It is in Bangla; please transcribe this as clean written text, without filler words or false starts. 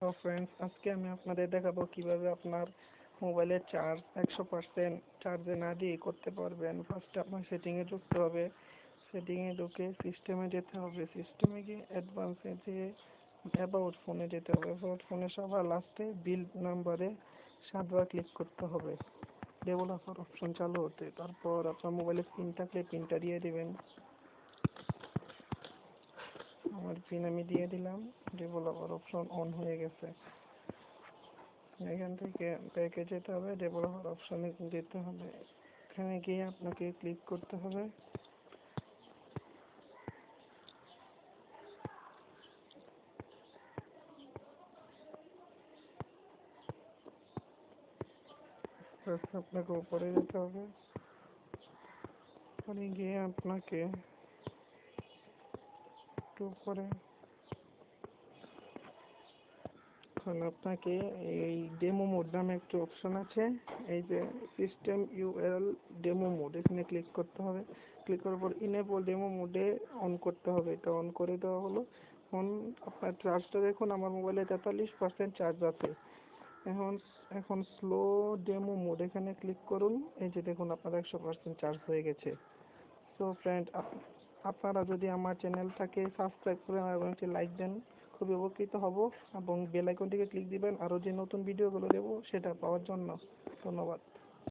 তো ফ্রেন্ডস, আজকে আমি আপনাদের দেখাবো কিভাবে আপনার মোবাইলের চার্জ 100% চার্জে না দিয়ে করতে পারবেন। ফার্স্টে আপনার সেটিংয়ে ঢুকতে হবে। সেটিংয়ে ঢুকে সিস্টেমে যেতে হবে। সিস্টেমে গিয়ে অ্যাডভান্সে যেয়ে অ্যাবাউট ফোনে যেতে হবে। অ্যাবাউট ফোনে সবার লাস্টে বিল্ড নাম্বারে 7বার ক্লিক করতে হবে ডেভেলপার অপশন চালু হতে। তারপর আপনার মোবাইলে পিন থাকলে পিনটা দিয়ে দিবেন। আমার পিন আমি দিয়ে দিলাম। ডেভেলপার অপশন অন হয়ে গেছে। এখান থেকে ব্যাকে যেতে হবে, ডেভেলপার অপশনে যেতে হবে। এখানে গিয়ে আপনাকে ক্লিক করতে হবে। আপনাকে উপরে যেতে হবে। ওখানে গিয়ে আপনাকে একটু উপরে আপনাকে এই ডেমো মোড নামে একটা অপশন আছে। এই যে সিস্টেম ইউআরএল ডেমো মোড, এখানে ক্লিক করতে হবে। ক্লিক করার পর ইনেবল ডেমো মোডে অন করতে হবে। এটা অন করে দেওয়া হলো। অন আপনার চার্জটা দেখুন, আমার মোবাইলে 43% চার্জ আছে। এখন এখন স্লো ডেমো মোড এখানে ক্লিক করুন। এই যে দেখুন, আপনার 100% চার্জ হয়ে গেছে। সো ফ্রেন্ড, আপনারা যদি আমার চ্যানেলটাকে সাবস্ক্রাইব করেন এবং একটি লাইক দেন, খুবই উপকৃত হব। এবং বেল আইকনটিকে ক্লিক দিবেন আরও যে নতুন ভিডিওগুলো দেবো সেটা পাওয়ার জন্য। ধন্যবাদ।